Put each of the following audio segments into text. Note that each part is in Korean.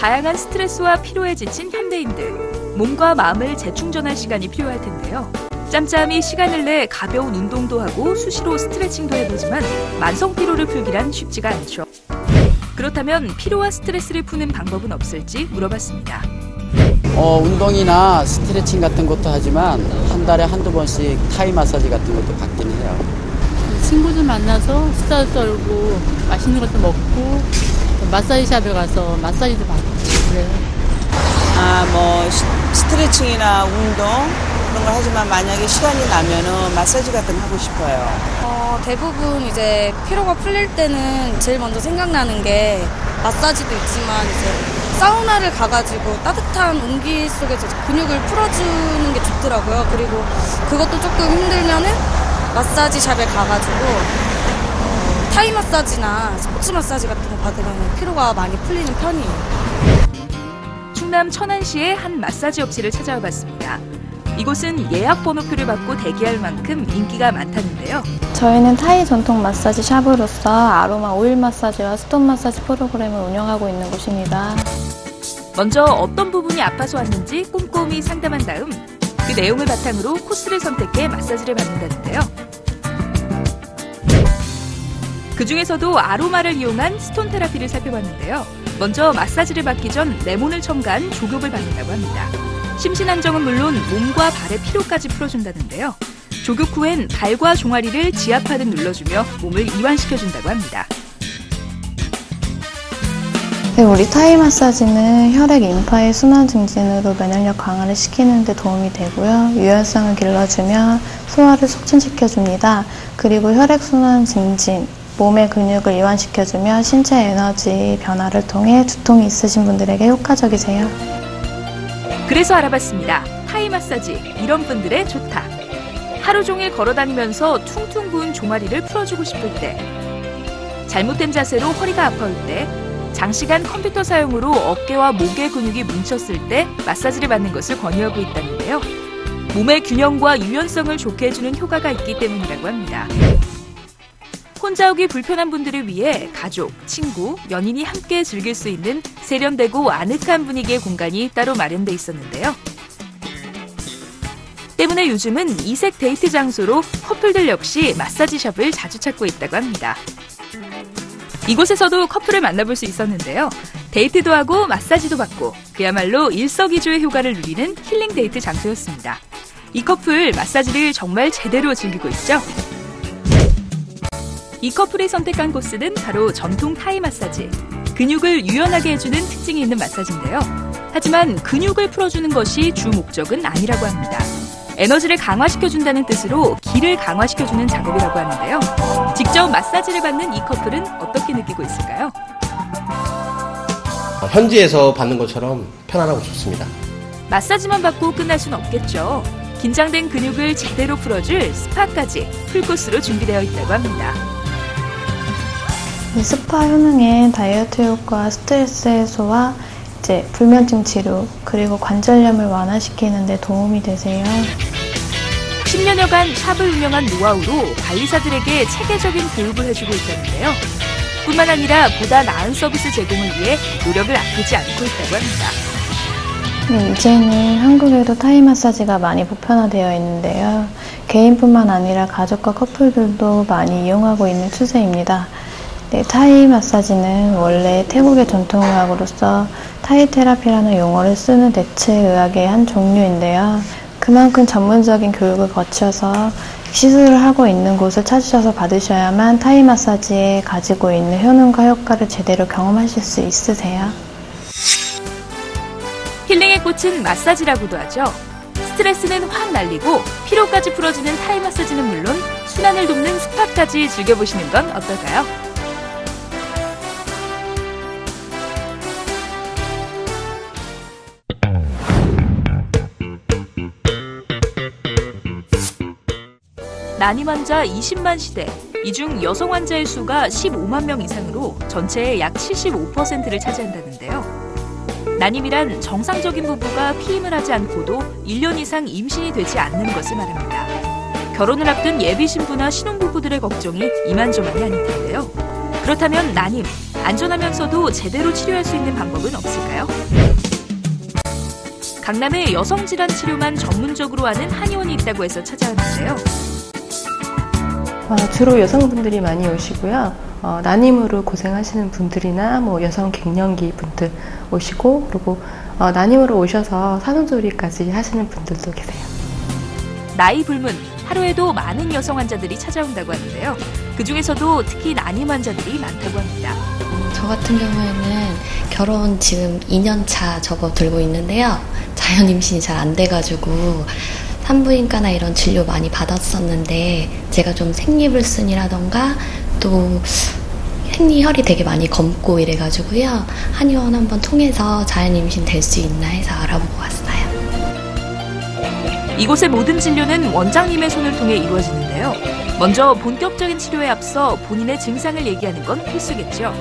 다양한 스트레스와 피로에 지친 현대인들, 몸과 마음을 재충전할 시간이 필요할 텐데요. 짬짬이 시간을 내 가벼운 운동도 하고 수시로 스트레칭도 해보지만 만성 피로를 풀기란 쉽지가 않죠. 그렇다면 피로와 스트레스를 푸는 방법은 없을지 물어봤습니다. 운동이나 스트레칭 같은 것도 하지만 한 달에 한두 번씩 타이 마사지 같은 것도 받긴 해요. 친구들 만나서 수다도 떨고 맛있는 것도 먹고 마사지샵에 가서 마사지도 받고 그래요. 스트레칭이나 운동 그런 걸 하지만 만약에 시간이 나면은 마사지 같은 거 하고 싶어요. 대부분 이제 피로가 풀릴 때는 제일 먼저 생각나는 게 마사지도 있지만 이제 사우나를 가가지고 따뜻한 온기 속에서 근육을 풀어주는 게 좋더라고요. 그리고 그것도 조금 힘들면은 마사지샵에 가가지고 타이 마사지나 스포츠 마사지 같은 거 받으면 피로가 많이 풀리는 편이에요. 충남 천안시의 한 마사지 업체를 찾아와 봤습니다. 이곳은 예약 번호표를 받고 대기할 만큼 인기가 많다는데요. 저희는 타이 전통 마사지 샵으로서 아로마 오일 마사지와 스톤 마사지 프로그램을 운영하고 있는 곳입니다. 먼저 어떤 부분이 아파서 왔는지 꼼꼼히 상담한 다음 그 내용을 바탕으로 코스를 선택해 마사지를 받는다는데요. 그중에서도 아로마를 이용한 스톤 테라피를 살펴봤는데요. 먼저 마사지를 받기 전 레몬을 첨가한 조격을 받는다고 합니다. 심신안정은 물론 몸과 발의 피로까지 풀어준다는데요. 조격 후엔 발과 종아리를 지압하듯 눌러주며 몸을 이완시켜준다고 합니다. 네, 우리 타이 마사지는 혈액 인파의 순환 증진으로 면역력 강화를 시키는 데 도움이 되고요. 유연성을 길러주며 소화를 촉진시켜줍니다. 그리고 혈액 순환 증진, 몸의 근육을 이완시켜주며 신체 에너지 변화를 통해 두통이 있으신 분들에게 효과적이세요. 그래서 알아봤습니다. 타이 마사지, 이런 분들의 좋다. 하루 종일 걸어다니면서 퉁퉁 부은 종아리를 풀어주고 싶을 때, 잘못된 자세로 허리가 아파올 때, 장시간 컴퓨터 사용으로 어깨와 목의 근육이 뭉쳤을 때 마사지를 받는 것을 권유하고 있다는데요. 몸의 균형과 유연성을 좋게 해주는 효과가 있기 때문이라고 합니다. 혼자 오기 불편한 분들을 위해 가족, 친구, 연인이 함께 즐길 수 있는 세련되고 아늑한 분위기의 공간이 따로 마련돼 있었는데요. 때문에 요즘은 이색 데이트 장소로 커플들 역시 마사지샵을 자주 찾고 있다고 합니다. 이곳에서도 커플을 만나볼 수 있었는데요. 데이트도 하고 마사지도 받고 그야말로 일석이조의 효과를 누리는 힐링 데이트 장소였습니다. 이 커플 마사지를 정말 제대로 즐기고 있죠. 이 커플이 선택한 코스는 바로 전통 타이 마사지. 근육을 유연하게 해주는 특징이 있는 마사지인데요. 하지만 근육을 풀어주는 것이 주 목적은 아니라고 합니다. 에너지를 강화시켜준다는 뜻으로 기를 강화시켜주는 작업이라고 하는데요. 직접 마사지를 받는 이 커플은 어떻게 느끼고 있을까요? 현지에서 받는 것처럼 편안하고 좋습니다. 마사지만 받고 끝날 수는 없겠죠. 긴장된 근육을 제대로 풀어줄 스파까지 풀코스로 준비되어 있다고 합니다. 이 스파 효능엔 다이어트 효과, 스트레스 해소와 불면증 치료, 그리고 관절염을 완화시키는 데 도움이 되세요. 10년여간 샵을 운영한 노하우로 관리사들에게 체계적인 교육을 해주고 있다는데요. 뿐만 아니라 보다 나은 서비스 제공을 위해 노력을 아끼지 않고 있다고 합니다. 네, 이제는 한국에도 타이 마사지가 많이 보편화되어 있는데요. 개인뿐만 아니라 가족과 커플들도 많이 이용하고 있는 추세입니다. 네, 타이 마사지는 원래 태국의 전통의학으로서 타이 테라피라는 용어를 쓰는 대체의학의 한 종류인데요. 그만큼 전문적인 교육을 거쳐서 시술을 하고 있는 곳을 찾으셔서 받으셔야만 타이 마사지에 가지고 있는 효능과 효과를 제대로 경험하실 수 있으세요. 힐링의 꽃은 마사지라고도 하죠. 스트레스는 확 날리고 피로까지 풀어주는 타이 마사지는 물론 순환을 돕는 스파까지 즐겨보시는 건 어떨까요? 난임 환자 20만 시대, 이 중 여성 환자의 수가 15만 명 이상으로 전체의 약 75%를 차지한다는데요. 난임이란 정상적인 부부가 피임을 하지 않고도 1년 이상 임신이 되지 않는 것을 말합니다. 결혼을 앞둔 예비 신부나 신혼부부들의 걱정이 이만저만이 아닐 텐데요. 그렇다면 난임, 안전하면서도 제대로 치료할 수 있는 방법은 없을까요? 강남에 여성질환 치료만 전문적으로 하는 한의원이 있다고 해서 찾아왔는데요. 주로 여성분들이 많이 오시고요. 난임으로 고생하시는 분들이나 여성 갱년기 분들 오시고, 그리고 난임으로 오셔서 산후조리까지 하시는 분들도 계세요. 나이 불문, 하루에도 많은 여성 환자들이 찾아온다고 하는데요. 그중에서도 특히 난임 환자들이 많다고 합니다. 저 같은 경우에는 결혼 지금 2년 차 접어들고 있는데요. 자연 임신이 잘 안 돼가지고 산부인과나 이런 진료 많이 받았었는데, 제가 좀 생리불순이라던가 또 생리혈이 되게 많이 검고 이래가지고요. 한의원 한번 통해서 자연 임신 될 수 있나 해서 알아보고 왔어요. 이곳의 모든 진료는 원장님의 손을 통해 이루어지는데요. 먼저 본격적인 치료에 앞서 본인의 증상을 얘기하는 건 필수겠죠.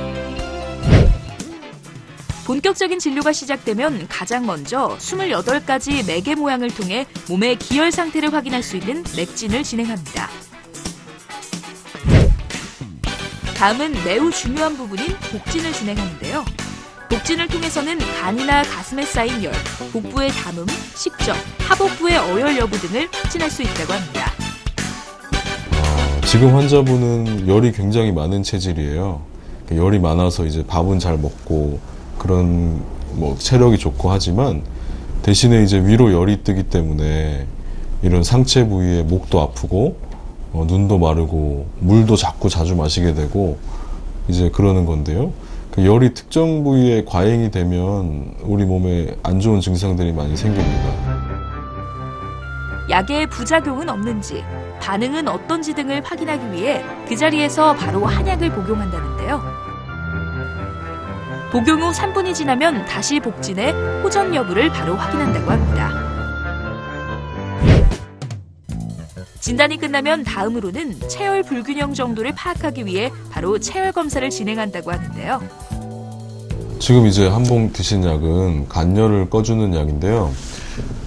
본격적인 진료가 시작되면 가장 먼저 28가지 맥의 모양을 통해 몸의 기혈 상태를 확인할 수 있는 맥진을 진행합니다. 다음은 매우 중요한 부분인 복진을 진행하는데요. 복진을 통해서는 간이나 가슴에 쌓인 열, 복부의 담음, 식적, 하복부의 어열 여부 등을 확진할 수 있다고 합니다. 지금 환자분은 열이 굉장히 많은 체질이에요. 열이 많아서 이제 밥은 잘 먹고 그런 체력이 좋고 하지만, 대신에 이제 위로 열이 뜨기 때문에 이런 상체 부위에 목도 아프고 눈도 마르고 물도 자주 마시게 되고 이제 그러는 건데요. 그 열이 특정 부위에 과잉이 되면 우리 몸에 안 좋은 증상들이 많이 생깁니다. 약의 부작용은 없는지, 반응은 어떤지 등을 확인하기 위해 그 자리에서 바로 한약을 복용한다는데요. 복용 후 3분이 지나면 다시 복진해 호전 여부를 바로 확인한다고 합니다. 진단이 끝나면 다음으로는 체열 불균형 정도를 파악하기 위해 바로 체열 검사를 진행한다고 하는데요. 지금 이제 한 봉 드신 약은 간열을 꺼주는 약인데요.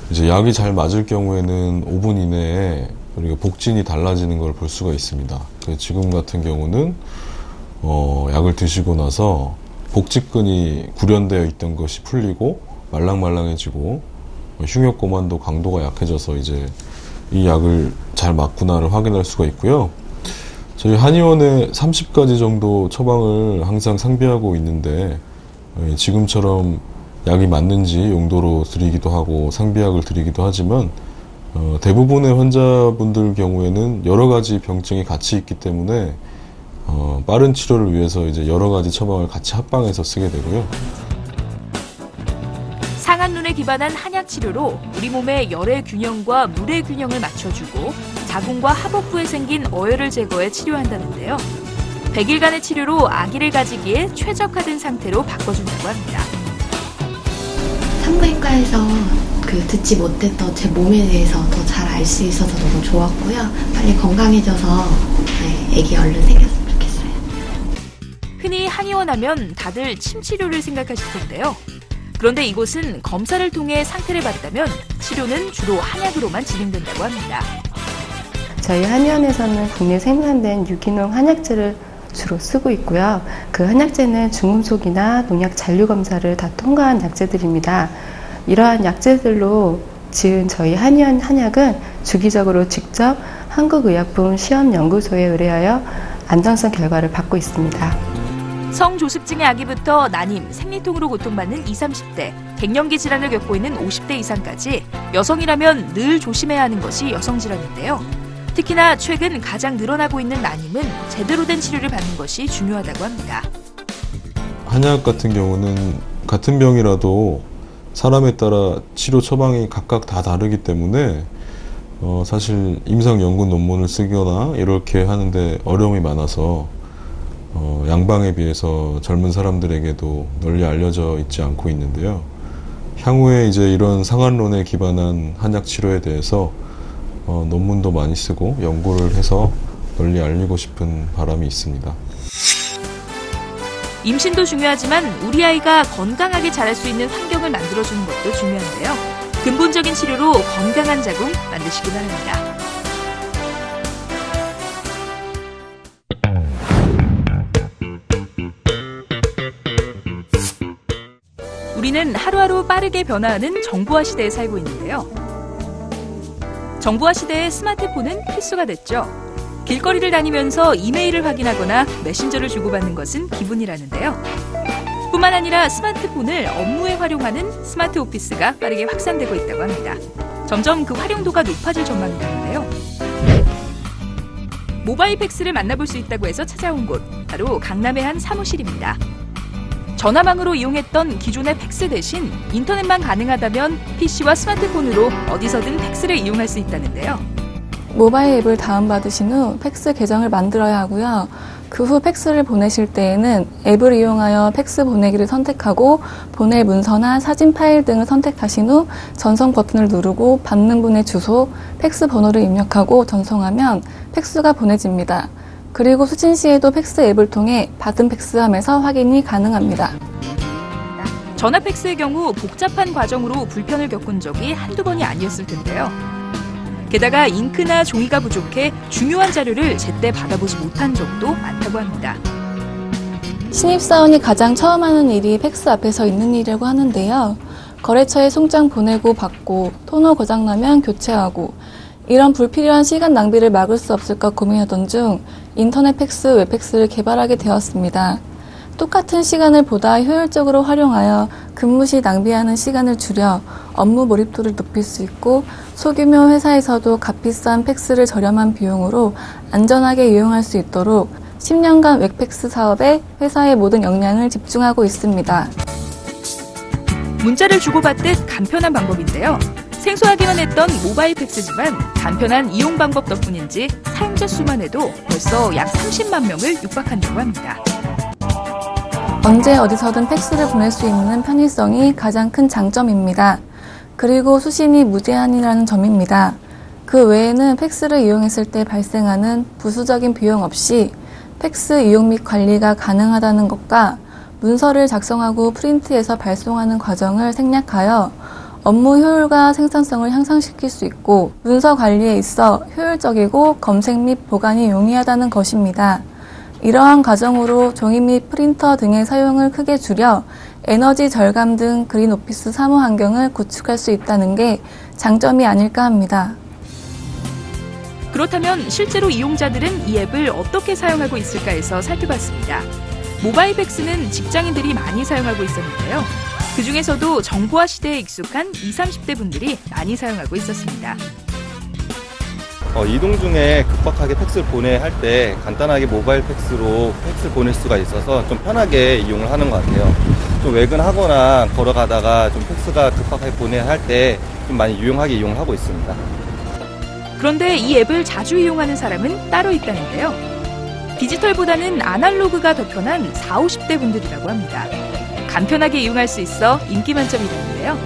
이제 약이 잘 맞을 경우에는 5분 이내에 우리가 복진이 달라지는 걸 볼 수가 있습니다. 지금 같은 경우는 약을 드시고 나서 복직근이 구련되어 있던 것이 풀리고 말랑말랑해지고 흉욕고만도 강도가 약해져서 이제 이 약을 잘 맞구나를 확인할 수가 있고요. 저희 한의원에 30가지 정도 처방을 항상 상비하고 있는데, 지금처럼 약이 맞는지 용도로 드리기도 하고 상비약을 드리기도 하지만, 대부분의 환자분들 경우에는 여러 가지 병증이 같이 있기 때문에 빠른 치료를 위해서 이제 여러 가지 처방을 같이 합방해서 쓰게 되고요. 상한눈에 기반한 한약 치료로 우리 몸의 열의 균형과 물의 균형을 맞춰주고 자궁과 하복부에 생긴 어혈을 제거해 치료한다는데요. 100일간의 치료로 아기를 가지기에 최적화된 상태로 바꿔준다고 합니다. 산부인과에서 듣지 못했던 제 몸에 대해서 더 잘 알 수 있어서 너무 좋았고요. 빨리 건강해져서 아기 얼른 생겼으면 좋겠어요. 흔히 한의원 하면 다들 침 치료를 생각하실 텐데요. 그런데 이곳은 검사를 통해 상태를 봤다면 치료는 주로 한약으로만 진행된다고 합니다. 저희 한의원에서는 국내 생산된 유기농 한약재를 주로 쓰고 있고요. 그 한약재는 중금속이나 농약 잔류 검사를 다 통과한 약재들입니다. 이러한 약재들로 지은 저희 한의원 한약은 주기적으로 직접 한국의약품시험연구소에 의뢰하여 안정성 결과를 받고 있습니다. 성조숙증의 아기부터 난임, 생리통으로 고통받는 20, 30대, 갱년기 질환을 겪고 있는 50대 이상까지 여성이라면 늘 조심해야 하는 것이 여성질환인데요. 특히나 최근 가장 늘어나고 있는 난임은 제대로 된 치료를 받는 것이 중요하다고 합니다. 한약 같은 경우는 같은 병이라도 사람에 따라 치료 처방이 각각 다 다르기 때문에 사실 임상 연구 논문을 쓰거나 이렇게 하는데 어려움이 많아서 양방에 비해서 젊은 사람들에게도 널리 알려져 있지 않고 있는데요. 향후에 이제 이런 상한론에 기반한 한약 치료에 대해서 논문도 많이 쓰고 연구를 해서 널리 알리고 싶은 바람이 있습니다. 임신도 중요하지만 우리 아이가 건강하게 자랄 수 있는 환경을 만들어주는 것도 중요한데요. 근본적인 치료로 건강한 자궁 만드시기 바랍니다. 우리는 하루하루 빠르게 변화하는 정보화 시대에 살고 있는데요. 정보화 시대에 스마트폰은 필수가 됐죠. 길거리를 다니면서 이메일을 확인하거나 메신저를 주고받는 것은 기본이라는데요. 뿐만 아니라 스마트폰을 업무에 활용하는 스마트 오피스가 빠르게 확산되고 있다고 합니다. 점점 그 활용도가 높아질 전망이라는데요. 모바일 팩스를 만나볼 수 있다고 해서 찾아온 곳, 바로 강남의 한 사무실입니다. 전화망으로 이용했던 기존의 팩스 대신 인터넷만 가능하다면 PC와 스마트폰으로 어디서든 팩스를 이용할 수 있다는데요. 모바일 앱을 다운받으신 후 팩스 계정을 만들어야 하고요. 그 후 팩스를 보내실 때에는 앱을 이용하여 팩스 보내기를 선택하고 보낼 문서나 사진 파일 등을 선택하신 후 전송 버튼을 누르고 받는 분의 주소, 팩스 번호를 입력하고 전송하면 팩스가 보내집니다. 그리고 수신 시에도 팩스 앱을 통해 받은 팩스함에서 확인이 가능합니다. 전화 팩스의 경우 복잡한 과정으로 불편을 겪은 적이 한두 번이 아니었을 텐데요. 게다가 잉크나 종이가 부족해 중요한 자료를 제때 받아보지 못한 적도 많다고 합니다. 신입사원이 가장 처음 하는 일이 팩스 앞에 서 있는 일이라고 하는데요. 거래처에 송장 보내고 받고, 토너 고장나면 교체하고, 이런 불필요한 시간 낭비를 막을 수 없을까 고민하던 중 인터넷 팩스, 웹팩스를 개발하게 되었습니다. 똑같은 시간을 보다 효율적으로 활용하여 근무 시 낭비하는 시간을 줄여 업무 몰입도를 높일 수 있고 소규모 회사에서도 값비싼 팩스를 저렴한 비용으로 안전하게 이용할 수 있도록 10년간 웹팩스 사업에 회사의 모든 역량을 집중하고 있습니다. 문자를 주고받듯 간편한 방법인데요. 생소하기만 했던 모바일 팩스지만 간편한 이용 방법 덕분인지 사용자 수만 해도 벌써 약 30만 명을 육박한다고 합니다. 언제 어디서든 팩스를 보낼 수 있는 편의성이 가장 큰 장점입니다. 그리고 수신이 무제한이라는 점입니다. 그 외에는 팩스를 이용했을 때 발생하는 부수적인 비용 없이 팩스 이용 및 관리가 가능하다는 것과 문서를 작성하고 프린트해서 발송하는 과정을 생략하여 업무 효율과 생산성을 향상시킬 수 있고 문서 관리에 있어 효율적이고 검색 및 보관이 용이하다는 것입니다. 이러한 과정으로 종이 및 프린터 등의 사용을 크게 줄여 에너지 절감 등 그린 오피스 사무 환경을 구축할 수 있다는 게 장점이 아닐까 합니다. 그렇다면 실제로 이용자들은 이 앱을 어떻게 사용하고 있을까 해서 살펴봤습니다. 모바일 팩스는 직장인들이 많이 사용하고 있었는데요. 그중에서도 정보화 시대에 익숙한 20, 30대 분들이 많이 사용하고 있었습니다. 이동 중에 급박하게 팩스를 보내야 할 때 간단하게 모바일 팩스로 팩스를 보낼 수가 있어서 좀 편하게 이용을 하는 것 같아요. 좀 외근하거나 걸어가다가 좀 팩스가 급박하게 보내야 할 때 좀 많이 유용하게 이용을 하고 있습니다. 그런데 이 앱을 자주 이용하는 사람은 따로 있다는데요. 디지털보다는 아날로그가 더 편한 40, 50대 분들이라고 합니다. 간편하게 이용할 수 있어 인기 만점이라는데요.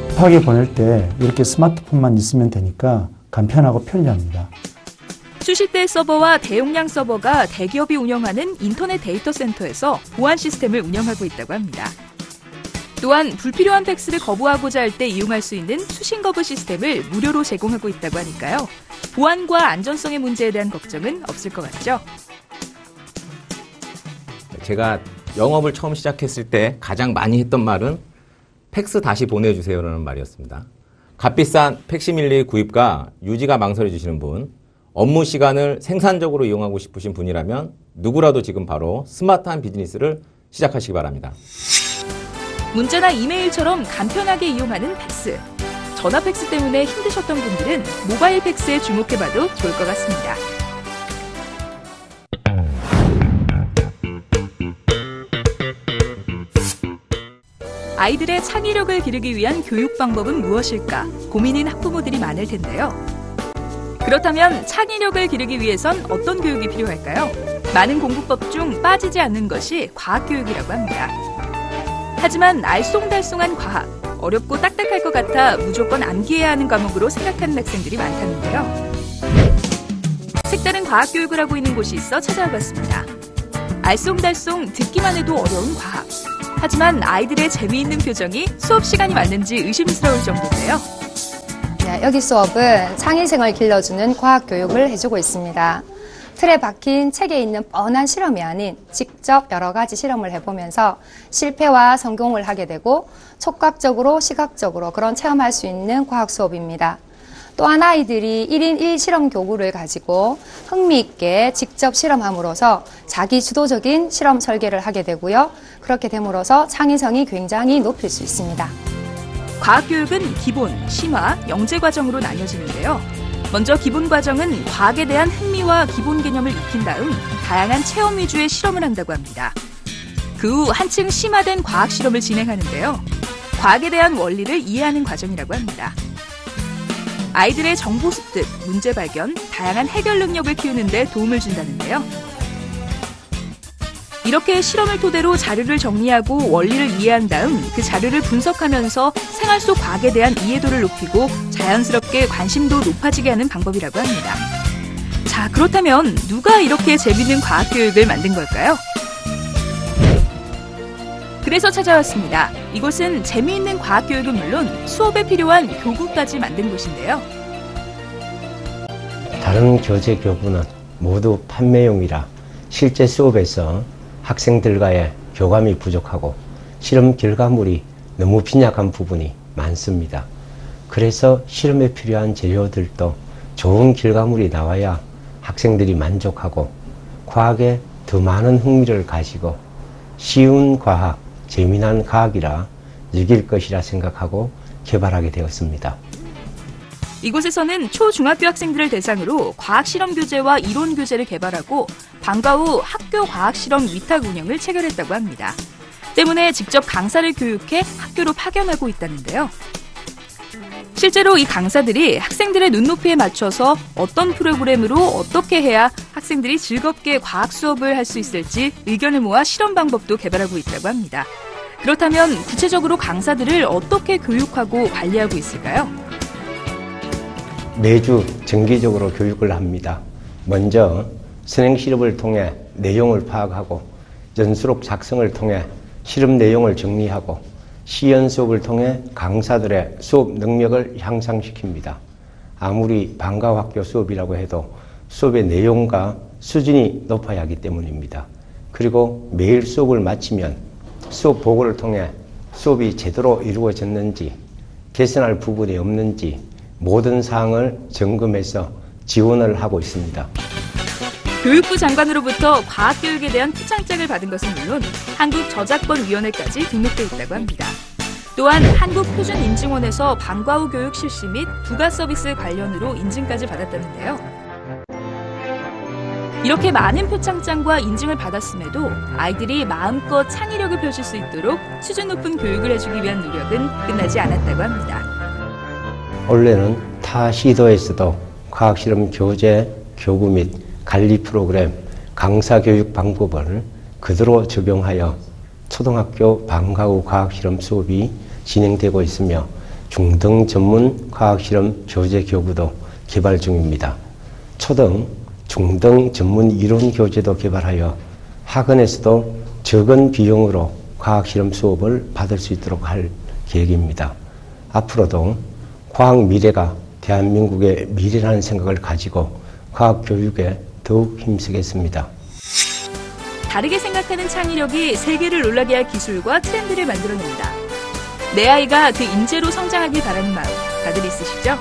급하게 보낼 때 이렇게 스마트폰만 있으면 되니까 간편하고 편리합니다. 수시대 서버와 대용량 서버가 대기업이 운영하는 인터넷 데이터 센터에서 보안 시스템을 운영하고 있다고 합니다. 또한 불필요한 팩스를 거부하고자 할 때 이용할 수 있는 수신 거부 시스템을 무료로 제공하고 있다고 하니까요. 보안과 안전성의 문제에 대한 걱정은 없을 것 같죠. 제가 영업을 처음 시작했을 때 가장 많이 했던 말은 팩스 다시 보내주세요라는 말이었습니다. 값비싼 팩시밀리 구입과 유지가 망설여지시는 분, 업무 시간을 생산적으로 이용하고 싶으신 분이라면 누구라도 지금 바로 스마트한 비즈니스를 시작하시기 바랍니다. 문자나 이메일처럼 간편하게 이용하는 팩스. 전화 팩스 때문에 힘드셨던 분들은 모바일 팩스에 주목해봐도 좋을 것 같습니다. 아이들의 창의력을 기르기 위한 교육 방법은 무엇일까 고민인 학부모들이 많을 텐데요. 그렇다면 창의력을 기르기 위해선 어떤 교육이 필요할까요? 많은 공부법 중 빠지지 않는 것이 과학교육이라고 합니다. 하지만 알쏭달쏭한 과학, 어렵고 딱딱할 것 같아 무조건 암기해야 하는 과목으로 생각하는 학생들이 많다는데요. 색다른 과학교육을 하고 있는 곳이 있어 찾아와봤습니다. 알쏭달쏭 듣기만 해도 어려운 과학. 하지만 아이들의 재미있는 표정이 수업 시간이 맞는지 의심스러울 정도인데요. 여기 수업은 창의성을 길러주는 과학교육을 해주고 있습니다. 틀에 박힌 책에 있는 뻔한 실험이 아닌 직접 여러 가지 실험을 해보면서 실패와 성공을 하게 되고 촉각적으로 시각적으로 그런 체험할 수 있는 과학 수업입니다. 또한 아이들이 1인 1실험 교구를 가지고 흥미있게 직접 실험함으로써 자기 주도적인 실험 설계를 하게 되고요. 그렇게 됨으로써 창의성이 굉장히 높일 수 있습니다. 과학교육은 기본, 심화, 영재 과정으로 나뉘어지는데요. 먼저 기본 과정은 과학에 대한 흥미와 기본 개념을 익힌 다음 다양한 체험 위주의 실험을 한다고 합니다. 그 후 한층 심화된 과학 실험을 진행하는데요. 과학에 대한 원리를 이해하는 과정이라고 합니다. 아이들의 정보 습득, 문제 발견, 다양한 해결 능력을 키우는 데 도움을 준다는데요. 이렇게 실험을 토대로 자료를 정리하고 원리를 이해한 다음 그 자료를 분석하면서 생활 속 과학에 대한 이해도를 높이고 자연스럽게 관심도 높아지게 하는 방법이라고 합니다. 자, 그렇다면 누가 이렇게 재밌는 과학교육을 만든 걸까요? 그래서 찾아왔습니다. 이곳은 재미있는 과학교육은 물론 수업에 필요한 교구까지 만든 곳인데요. 다른 교재 교구는 모두 판매용이라 실제 수업에서 학생들과의 교감이 부족하고 실험 결과물이 너무 빈약한 부분이 많습니다. 그래서 실험에 필요한 재료들도 좋은 결과물이 나와야 학생들이 만족하고 과학에 더 많은 흥미를 가지고 쉬운 과학, 재미난 과학이라 즐길 것이라 생각하고 개발하게 되었습니다. 이곳에서는 초중학교 학생들을 대상으로 과학실험 교재와 이론 교재를 개발하고 방과 후 학교 과학실험 위탁 운영을 체결했다고 합니다. 때문에 직접 강사를 교육해 학교로 파견하고 있다는데요. 실제로 이 강사들이 학생들의 눈높이에 맞춰서 어떤 프로그램으로 어떻게 해야 학생들이 즐겁게 과학 수업을 할 수 있을지 의견을 모아 실험 방법도 개발하고 있다고 합니다. 그렇다면 구체적으로 강사들을 어떻게 교육하고 관리하고 있을까요? 매주 정기적으로 교육을 합니다. 먼저 선행 실험을 통해 내용을 파악하고 연수록 작성을 통해 실험 내용을 정리하고 시연 수업을 통해 강사들의 수업 능력을 향상시킵니다. 아무리 방과학교 수업이라고 해도 수업의 내용과 수준이 높아야 하기 때문입니다. 그리고 매일 수업을 마치면 수업 보고를 통해 수업이 제대로 이루어졌는지 개선할 부분이 없는지 모든 사항을 점검해서 지원을 하고 있습니다. 교육부 장관으로부터 과학교육에 대한 표창장을 받은 것은 물론 한국저작권위원회까지 등록돼 있다고 합니다. 또한 한국표준인증원에서 방과 후 교육 실시 및 부가 서비스 관련으로 인증까지 받았다는데요. 이렇게 많은 표창장과 인증을 받았음에도 아이들이 마음껏 창의력을 펼칠 수 있도록 수준 높은 교육을 해주기 위한 노력은 끝나지 않았다고 합니다. 원래는 타 시도에서도 과학실험 교재, 교구 및 관리 프로그램, 강사 교육 방법을 그대로 적용하여 초등학교 방과 후 과학실험 수업이 진행되고 있으며 중등 전문 과학실험 교재 교구도 개발 중입니다. 초등, 중등 전문 이론 교재도 개발하여 학원에서도 적은 비용으로 과학실험 수업을 받을 수 있도록 할 계획입니다. 앞으로도 과학 미래가 대한민국의 미래라는 생각을 가지고 과학 교육에 더욱 힘쓰겠습니다. 다르게 생각하는 창의력이 세계를 놀라게 할 기술과 트렌드를 만들어냅니다. 내 아이가 그 인재로 성장하길 바라는 마음 다들 있으시죠?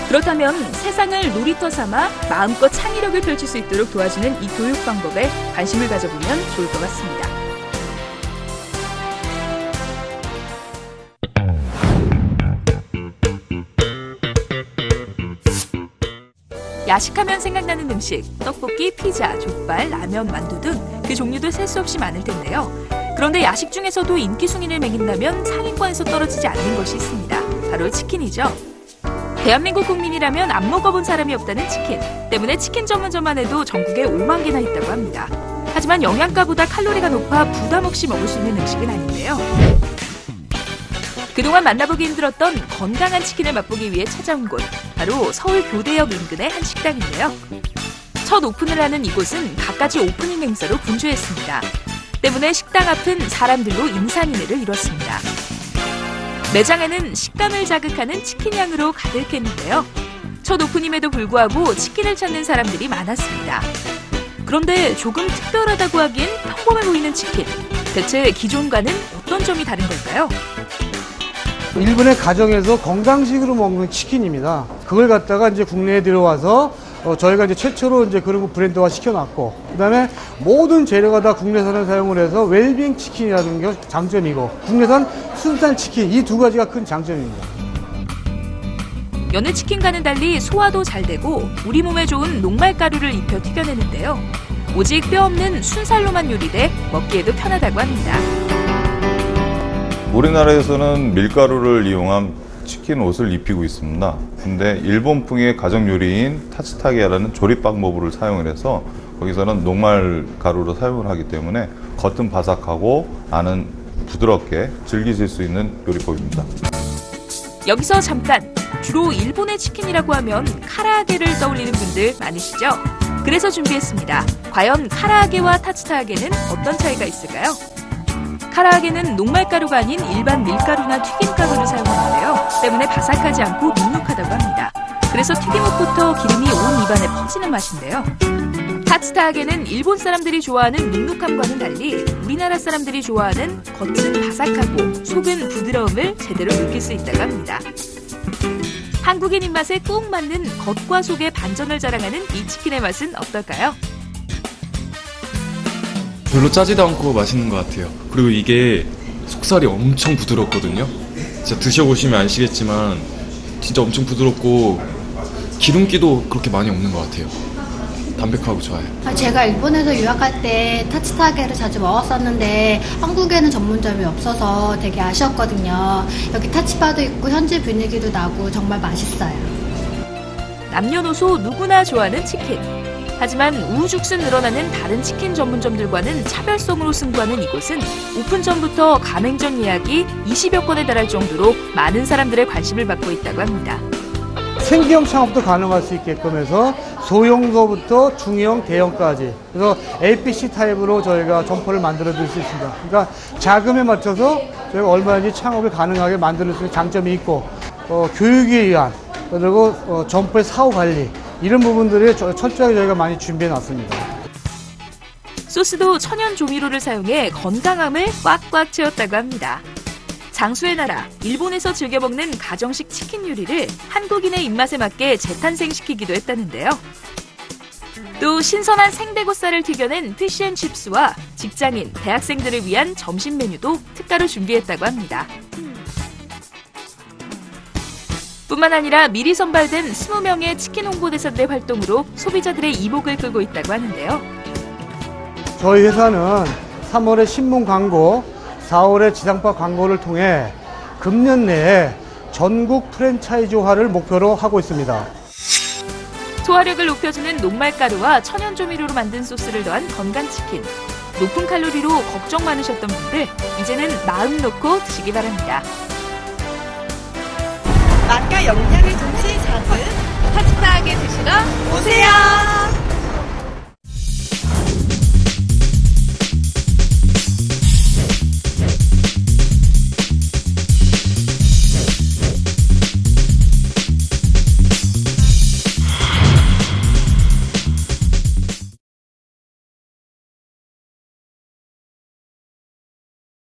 그렇다면 세상을 놀이터 삼아 마음껏 창의력을 펼칠 수 있도록 도와주는 이 교육 방법에 관심을 가져보면 좋을 것 같습니다. 야식하면 생각나는 음식, 떡볶이, 피자, 족발, 라면, 만두 등 그 종류도 셀 수 없이 많을 텐데요. 그런데 야식 중에서도 인기 순위를 매긴다면 상위권에서 떨어지지 않는 것이 있습니다. 바로 치킨이죠. 대한민국 국민이라면 안 먹어본 사람이 없다는 치킨. 때문에 치킨 전문점만 해도 전국에 5만 개나 있다고 합니다. 하지만 영양가보다 칼로리가 높아 부담 없이 먹을 수 있는 음식은 아닌데요. 그동안 만나보기 힘들었던 건강한 치킨을 맛보기 위해 찾아온 곳, 바로 서울 교대역 인근의 한 식당인데요. 첫 오픈을 하는 이곳은 갖가지 오프닝 행사로 분주했습니다. 때문에 식당 앞은 사람들로 인산인해를 이뤘습니다. 매장에는 식감을 자극하는 치킨 향으로 가득했는데요. 첫 오픈임에도 불구하고 치킨을 찾는 사람들이 많았습니다. 그런데 조금 특별하다고 하기엔 평범해 보이는 치킨. 대체 기존과는 어떤 점이 다른 걸까요? 일본의 가정에서 건강식으로 먹는 치킨입니다. 그걸 갖다가 이제 국내에 들어와서 저희가 이제 최초로 이제 그런 거 브랜드화 시켜놨고, 그다음에 모든 재료가 다 국내산을 사용을 해서 웰빙 치킨이라는 게 장점이고, 국내산 순살 치킨, 이 두 가지가 큰 장점입니다. 여느 치킨과는 달리 소화도 잘 되고 우리 몸에 좋은 녹말가루를 입혀 튀겨내는데요. 오직 뼈 없는 순살로만 요리돼 먹기에도 편하다고 합니다. 우리나라에서는 밀가루를 이용한 치킨 옷을 입히고 있습니다. 근데 일본풍의 가정 요리인 타츠타게라는 조립 방법을 사용을 해서 거기서는 녹말 가루로 사용을 하기 때문에 겉은 바삭하고 안은 부드럽게 즐기실 수 있는 요리법입니다. 여기서 잠깐! 주로 일본의 치킨이라고 하면 카라아게를 떠올리는 분들 많으시죠? 그래서 준비했습니다. 과연 카라아게와 타츠타게는 어떤 차이가 있을까요? 카라아게는 녹말가루가 아닌 일반 밀가루나 튀김가루를 사용하는데요. 때문에 바삭하지 않고 눅눅하다고 합니다. 그래서 튀김 후부터 기름이 온 입안에 퍼지는 맛인데요. 타츠타게는 일본 사람들이 좋아하는 눅눅함과는 달리 우리나라 사람들이 좋아하는 겉은 바삭하고 속은 부드러움을 제대로 느낄 수 있다고 합니다. 한국인 입맛에 꼭 맞는 겉과 속의 반전을 자랑하는 이 치킨의 맛은 어떨까요? 별로 짜지도 않고 맛있는 것 같아요. 그리고 이게 속살이 엄청 부드럽거든요. 진짜 드셔보시면 아시겠지만 진짜 엄청 부드럽고 기름기도 그렇게 많이 없는 것 같아요. 담백하고 좋아요. 제가 일본에서 유학할 때 타츠타게를 자주 먹었었는데 한국에는 전문점이 없어서 되게 아쉬웠거든요. 여기 타치바도 있고 현지 분위기도 나고 정말 맛있어요. 남녀노소 누구나 좋아하는 치킨. 하지만 우후죽순 늘어나는 다른 치킨 전문점들과는 차별성으로 승부하는 이곳은 오픈 전부터 가맹점 예약이 20여 건에 달할 정도로 많은 사람들의 관심을 받고 있다고 합니다. 생계형 창업도 가능할 수 있게끔 해서 소형서부터 중형, 대형까지, 그래서 APC 타입으로 저희가 점포를 만들어 드릴 수 있습니다. 그러니까 자금에 맞춰서 저희가 얼마든지 창업을 가능하게 만들 수 있는 장점이 있고, 교육에 의한, 그리고 점포의 사후 관리, 이런 부분들이 철저하게 저희가 많이 준비해 놨습니다. 소스도 천연 조미료를 사용해 건강함을 꽉꽉 채웠다고 합니다. 장수의 나라, 일본에서 즐겨 먹는 가정식 치킨 요리를 한국인의 입맛에 맞게 재탄생시키기도 했다는데요. 또 신선한 생대구살을 튀겨낸 피쉬앤칩스와 직장인, 대학생들을 위한 점심 메뉴도 특가로 준비했다고 합니다. 뿐만 아니라 미리 선발된 20명의 치킨 홍보대사들의 활동으로 소비자들의 이목을 끌고 있다고 하는데요. 저희 회사는 3월에 신문 광고, 4월에 지상파 광고를 통해 금년 내에 전국 프랜차이즈화를 목표로 하고 있습니다. 소화력을 높여주는 녹말가루와 천연 조미료로 만든 소스를 더한 건강치킨. 높은 칼로리로 걱정 많으셨던 분들, 이제는 마음 놓고 드시기 바랍니다. 맛과 영양을 동시에 잡은 타츠타게 드시러 오세요.